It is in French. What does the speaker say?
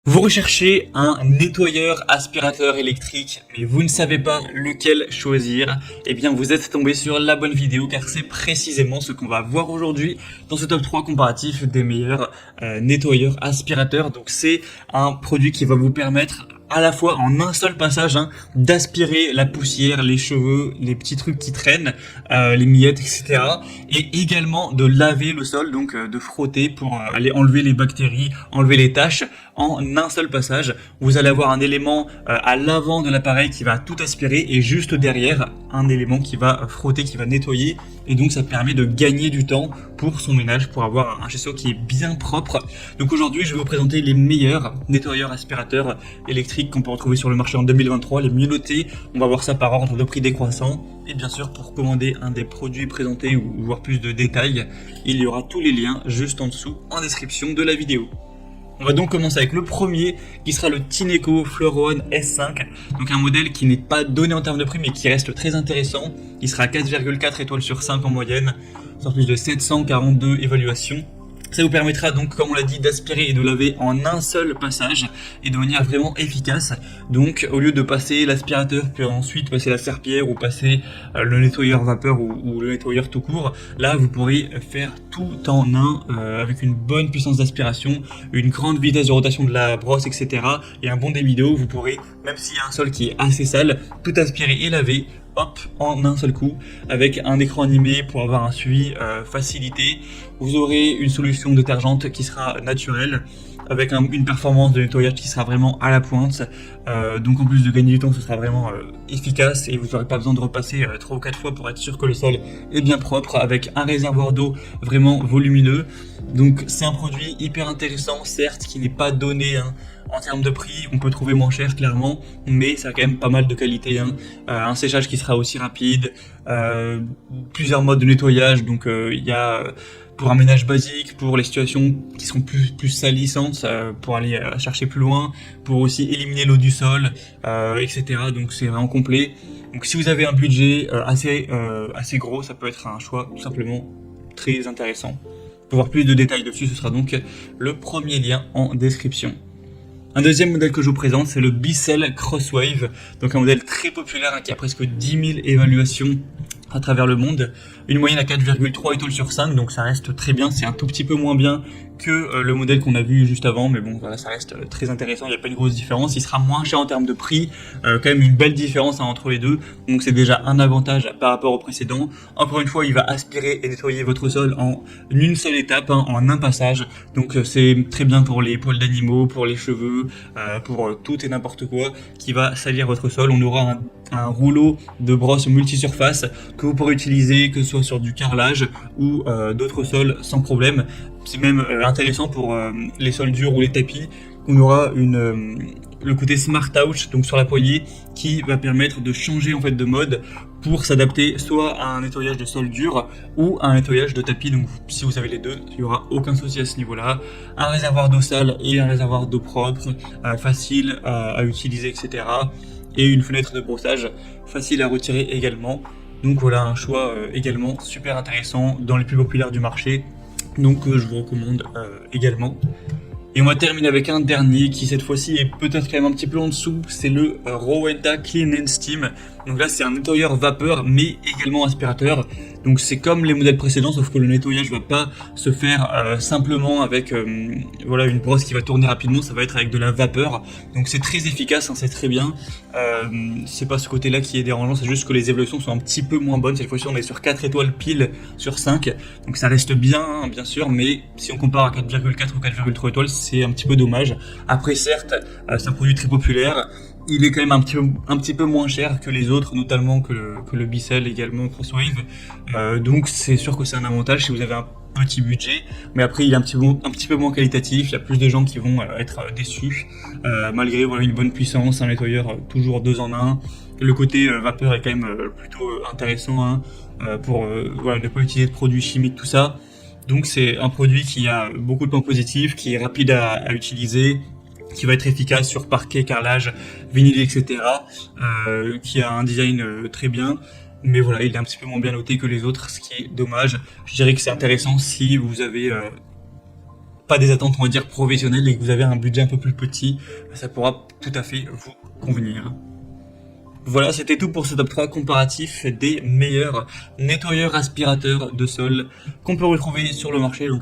Vous recherchez un nettoyeur aspirateur électrique, mais vous ne savez pas lequel choisir. Eh bien, vous êtes tombé sur la bonne vidéo car c'est précisément ce qu'on va voir aujourd'hui dans ce top 3 comparatif des meilleurs nettoyeurs aspirateurs. Donc, c'est un produit qui va vous permettre à la fois en un seul passage d'aspirer la poussière, les cheveux, les petits trucs qui traînent, les miettes, etc. Et également de laver le sol, donc de frotter pour aller enlever les bactéries, enlever les taches en un seul passage. Vous allez avoir un élément à l'avant de l'appareil qui va tout aspirer et juste derrière un élément qui va frotter, qui va nettoyer. Et donc ça permet de gagner du temps pour son ménage, pour avoir un chez soi qui est bien propre. Donc aujourd'hui je vais vous présenter les meilleurs nettoyeurs aspirateurs électriques qu'on peut retrouver sur le marché en 2023, les mieux notés. On va voir ça par ordre de prix décroissant. Et bien sûr, pour commander un des produits présentés ou voir plus de détails, il y aura tous les liens juste en dessous en description de la vidéo. On va donc commencer avec le premier qui sera le Tineco Floor One S5, donc un modèle qui n'est pas donné en termes de prix mais qui reste très intéressant. Il sera à 4,4 étoiles sur 5 en moyenne, sur plus de 742 évaluations. Ça vous permettra donc, comme on l'a dit, d'aspirer et de laver en un seul passage et de manière vraiment efficace. Donc, au lieu de passer l'aspirateur, puis ensuite passer la serpillière ou passer le nettoyeur vapeur ou le nettoyeur tout court, là, vous pourrez faire tout en un avec une bonne puissance d'aspiration, une grande vitesse de rotation de la brosse, etc. et un bon débit d'eau. Vous pourrez, même s'il y a un sol qui est assez sale, tout aspirer et laver. Hop, en un seul coup, avec un écran animé pour avoir un suivi facilité. Vous aurez une solution détergente qui sera naturelle, avec une performance de nettoyage qui sera vraiment à la pointe. Donc en plus de gagner du temps, ce sera vraiment efficace et vous n'aurez pas besoin de repasser 3 ou 4 fois pour être sûr que le sol est bien propre, avec un réservoir d'eau vraiment volumineux. Donc c'est un produit hyper intéressant, certes, qui n'est pas donné en termes de prix. On peut trouver moins cher clairement, mais ça a quand même pas mal de qualité. Un séchage qui sera aussi rapide, plusieurs modes de nettoyage, donc il y a pour un ménage basique, pour les situations qui sont plus salissantes, pour aller chercher plus loin, pour aussi éliminer l'eau du sol, etc. Donc c'est vraiment complet. Donc si vous avez un budget assez gros, ça peut être un choix tout simplement très intéressant. Pour voir plus de détails dessus, ce sera donc le premier lien en description. Un deuxième modèle que je vous présente, c'est le Bissell Crosswave, donc un modèle très populaire qui a presque 10 000 évaluations à travers le monde, une moyenne à 4,3 étoiles sur 5, donc ça reste très bien. C'est un tout petit peu moins bien que le modèle qu'on a vu juste avant, mais bon voilà, ça reste très intéressant, il n'y a pas une grosse différence. Il sera moins cher en termes de prix, quand même une belle différence entre les deux, donc c'est déjà un avantage par rapport au précédent. Encore une fois, il va aspirer et nettoyer votre sol en une seule étape, en un passage, donc c'est très bien pour les poils d'animaux, pour les cheveux, pour tout et n'importe quoi qui va salir votre sol. On aura un rouleau de brosse multisurface que vous pourrez utiliser, que ce soit sur du carrelage ou d'autres sols sans problème. C'est même intéressant pour les sols durs ou les tapis. On aura le côté Smart Touch, donc sur la poignée, qui va permettre de changer en fait de mode pour s'adapter soit à un nettoyage de sol dur ou à un nettoyage de tapis. Donc si vous avez les deux, il n'y aura aucun souci à ce niveau-là. Un réservoir d'eau sale et un réservoir d'eau propre, facile à utiliser, etc. Et une fenêtre de brossage facile à retirer également. Donc voilà un choix également super intéressant, dans les plus populaires du marché, donc je vous recommande également. Et on va terminer avec un dernier qui cette fois-ci est peut-être quand même un petit peu en dessous, c'est le Rowenta Clean and Steam. Donc là c'est un nettoyeur vapeur mais également aspirateur. Donc c'est comme les modèles précédents, sauf que le nettoyage va pas se faire simplement avec voilà, une brosse qui va tourner rapidement, ça va être avec de la vapeur. Donc c'est très efficace, c'est très bien. C'est pas ce côté-là qui est dérangeant, c'est juste que les évaluations sont un petit peu moins bonnes. Cette fois-ci on est sur 4 étoiles pile sur 5, donc ça reste bien, bien sûr, mais si on compare à 4,4 ou 4,3 étoiles, c'est un petit peu dommage. Après certes, c'est un produit très populaire. Il est quand même un petit peu moins cher que les autres, notamment que le Bissell également Crosswave. Donc c'est sûr que c'est un avantage si vous avez un petit budget. Mais après il est un petit peu moins qualitatif. Il y a plus de gens qui vont être déçus. Malgré voilà, une bonne puissance, un nettoyeur toujours 2 en 1. Le côté vapeur est quand même plutôt intéressant pour voilà, ne pas utiliser de produits chimiques, tout ça. Donc c'est un produit qui a beaucoup de points positifs, qui est rapide à utiliser, qui va être efficace sur parquet, carrelage, vinyle, etc. Qui a un design très bien, mais voilà, il est un petit peu moins bien noté que les autres, ce qui est dommage. Je dirais que c'est intéressant si vous avez pas des attentes, on va dire, professionnelles et que vous avez un budget un peu plus petit, ça pourra tout à fait vous convenir. Voilà, c'était tout pour ce top 3 comparatif des meilleurs nettoyeurs aspirateurs de sol qu'on peut retrouver sur le marché. Donc,